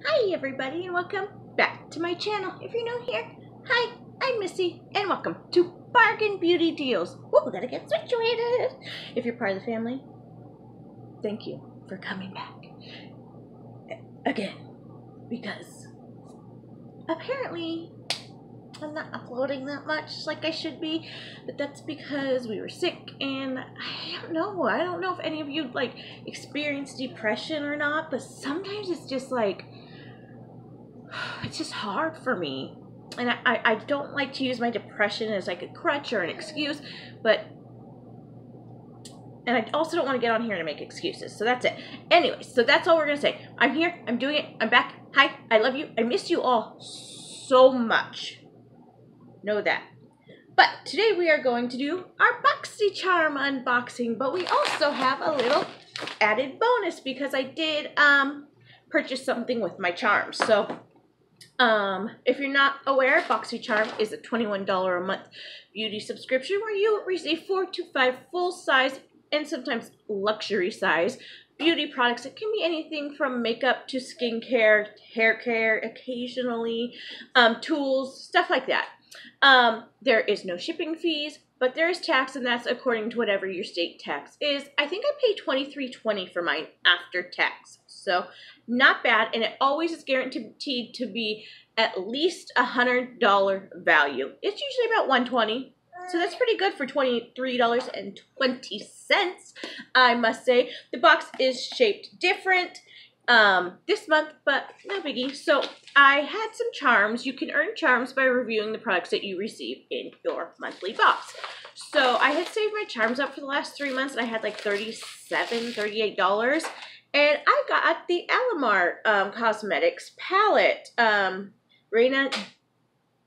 Hi everybody and welcome back to my channel. If you're new here, hi, I'm Missy and welcome to Bargain Beauty Deals. Whoa, gotta get situated. If you're part of the family, thank you for coming back again, because apparently I'm not uploading that much like I should be, but that's because we were sick and I don't know if any of you like experience depression or not, but sometimes it's just like it's just hard for me. And I don't like to use my depression as like a crutch or an excuse, and I also don't want to get on here and make excuses. So that's it. Anyway, so that's all we're going to say. I'm here. I'm doing it. I'm back. Hi. I love you. I miss you all so much. Know that. But today we are going to do our Boxy Charm unboxing, but we also have a little added bonus because I did purchase something with my charms. So if you're not aware, Boxy Charm is a $21 a month beauty subscription where you receive 4 to 5 full-size and sometimes luxury size beauty products. It can be anything from makeup to skincare, hair care, occasionally tools, stuff like that. There is no shipping fees, but there is tax, and that's according to whatever your state tax is. I think I paid $23.20 for mine after tax, so not bad, and it always is guaranteed to be at least $100 value. It's usually about $120, so that's pretty good for $23.20, I must say. The box is shaped different this month, but no biggie. So I had some charms. You can earn charms by reviewing the products that you receive in your monthly box. So I had saved my charms up for the last 3 months, and I had like $37, $38. And I got the Alamar Cosmetics palette, Reina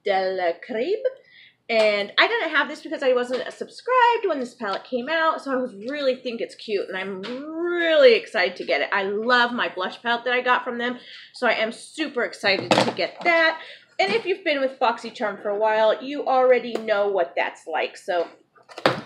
de la Crib. And I didn't have this because I wasn't subscribed when this palette came out, so I really think it's cute, and I'm really excited to get it. I love my blush palette that I got from them, so I am super excited to get that. And if you've been with BoxyCharm for a while, you already know what that's like, so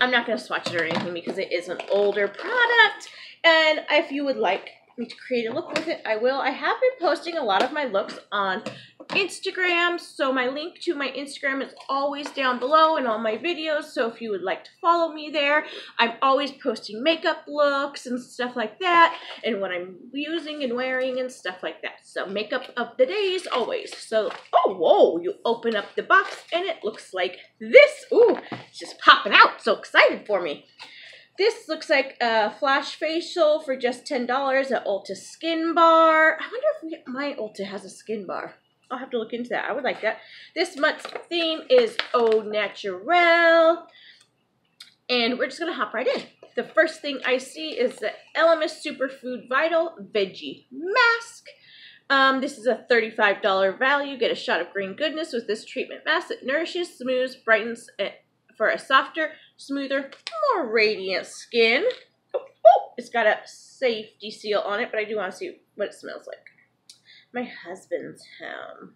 I'm not going to swatch it or anything because it is an older product. And if you would like me to create a look with it, I will. I have been posting a lot of my looks on Instagram, so my link to my Instagram is always down below in all my videos, so if you would like to follow me there, I'm always posting makeup looks and stuff like that, and what I'm using and wearing and stuff like that. So makeup of the days always. So, oh, whoa, you open up the box and it looks like this. Ooh, it's just popping out. So excited for me. This looks like a flash facial for just $10 at Ulta Skin Bar. I wonder if my Ulta has a skin bar. I'll have to look into that. I would like that. This month's theme is Au Naturel. And we're just going to hop right in. The first thing I see is the Elemis Superfood Vital Veggie Mask. This is a $35 value. Get a shot of green goodness with this treatment mask that nourishes, smooths, brightens for a softer, smoother, more radiant skin. Oh, it's got a safety seal on it, but I do want to see what it smells like. My husband's home.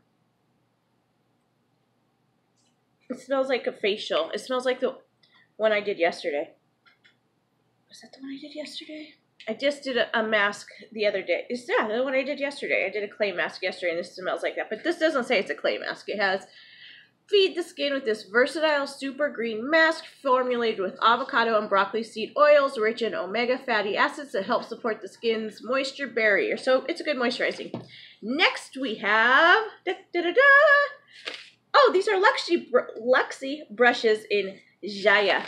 It smells like a facial. It smells like the one I did yesterday. Was that the one I did yesterday? I just did a mask the other day. Yeah, the one I did yesterday. I did a clay mask yesterday, and this smells like that. But this doesn't say it's a clay mask. It has feed the skin with this versatile super green mask formulated with avocado and broccoli seed oils rich in omega fatty acids that help support the skin's moisture barrier. So it's a good moisturizing. Next we have, oh, these are Luxie brushes in Jaya.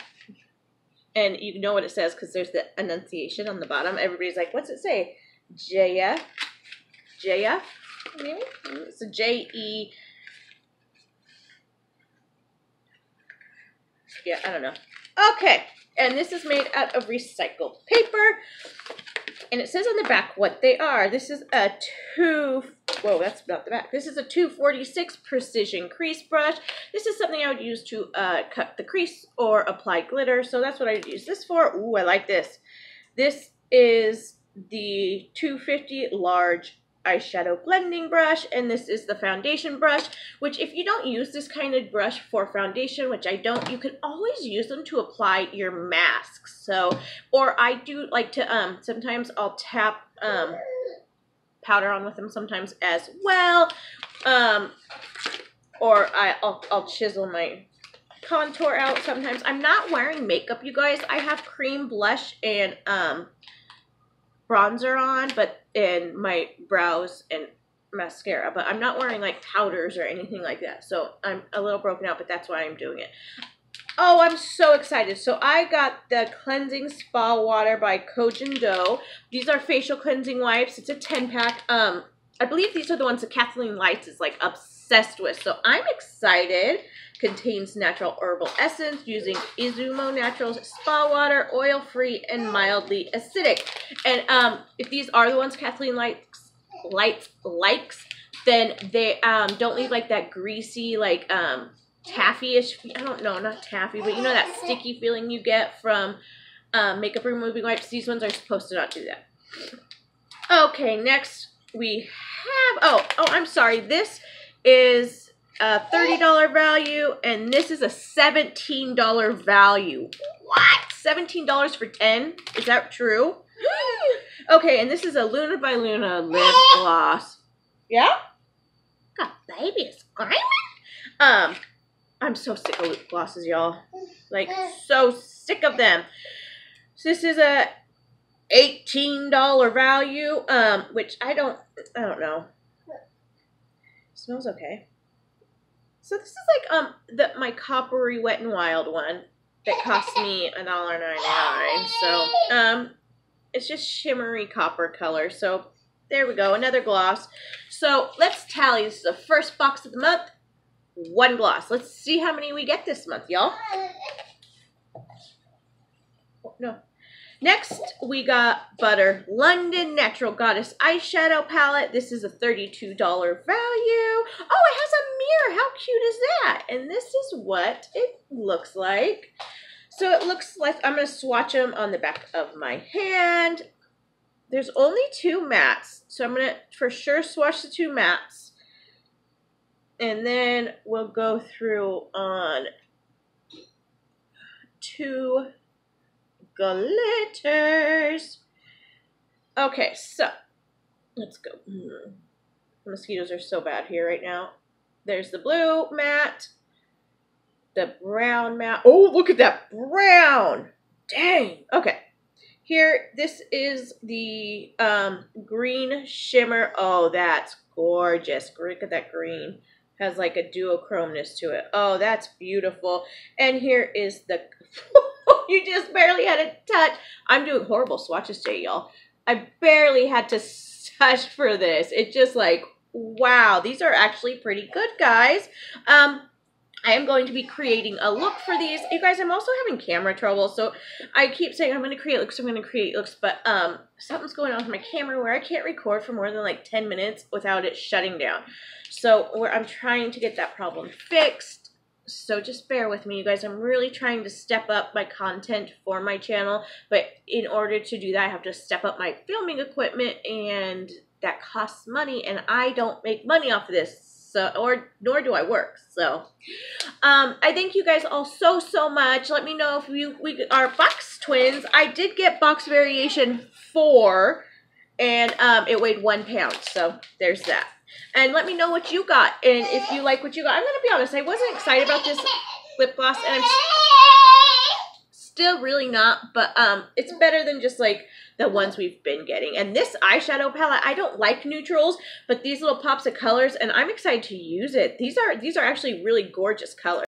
And you know what it says because there's the enunciation on the bottom. Everybody's like, what's it say? Jaya? Jaya? Maybe? It's a J-E. Yeah, I don't know. Okay, and this is made out of recycled paper. And it says on the back what they are. This is a whoa, that's not the back. This is a 246 precision crease brush. This is something I would use to cut the crease or apply glitter. So that's what I would use this for. Ooh, I like this. This is the 250 large eyeshadow blending brush, and this is the foundation brush, which if you don't use this kind of brush for foundation, which I don't, you can always use them to apply your masks. So, or I do like to, sometimes I'll tap powder on with them sometimes as well. Or I'll chisel my contour out sometimes. I'm not wearing makeup, you guys. I have cream blush and bronzer on, but in my brows and mascara, but I'm not wearing like powders or anything like that. So I'm a little broken out, but that's why I'm doing it. Oh, I'm so excited. So I got the Cleansing Spa Water by Kojin Do. These are facial cleansing wipes. It's a 10-pack. I believe these are the ones that Kathleen Lights is like obsessed with. So I'm excited. Contains natural herbal essence using Izumo Naturals spa water, oil-free and mildly acidic. And if these are the ones Kathleen likes, then they don't leave like that greasy, like taffy-ish, I don't know, not taffy, but you know that sticky feeling you get from makeup removing wipes. These ones are supposed to not do that. Okay, next we have, oh, I'm sorry, this is a $30 value, and this is a $17 value. What? $17 for 10? Is that true? Okay, and this is a Luna by Luna lip gloss. Yeah? God, baby is screaming. I'm so sick of lip glosses, y'all. Like, so sick of them. So this is a $18 value, which I don't know. Smells okay. So this is like my coppery Wet n Wild one that cost me $1.99. So it's just shimmery copper color. So there we go, another gloss. So let's tally. This is the first box of the month. One gloss. Let's see how many we get this month, y'all. Oh, no. Next, we got Butter London Natural Goddess Eyeshadow Palette. This is a $32 value. Oh, it has a mirror. How cute is that? And this is what it looks like. So it looks like, I'm going to swatch them on the back of my hand. There's only 2 mattes. So I'm going to for sure swatch the 2 mattes. And then we'll go through on 2 glitters. Okay, so let's go. The mosquitoes are so bad here right now. There's the blue matte, the brown matte. Oh, look at that brown. Dang. Okay. Here, this is the green shimmer. Oh, that's gorgeous. Look at that green. Has like a duochromeness to it. Oh, that's beautiful. And here is the... You just barely had a touch. I'm doing horrible swatches today, y'all. I barely had to touch for this. It's just like, wow. These are actually pretty good, guys. I am going to be creating a look for these. You guys, I'm also having camera trouble. So I keep saying I'm going to create looks. I'm going to create looks. But something's going on with my camera where I can't record for more than like 10 minutes without it shutting down. So I'm trying to get that problem fixed. So just bear with me, you guys. I'm really trying to step up my content for my channel. But in order to do that, I have to step up my filming equipment. And that costs money. And I don't make money off of this. So, nor do I work. So, I thank you guys all so much. Let me know if we are box twins. I did get box variation 4. And it weighed 1 pound. So, there's that. And let me know what you got. And if you like what you got. I'm going to be honest. I wasn't excited about this lip gloss. And I'm still really not. But it's better than just like the ones we've been getting. And this eyeshadow palette, I don't like neutrals. But these little pops of colors. And I'm excited to use it. These are actually really gorgeous colors.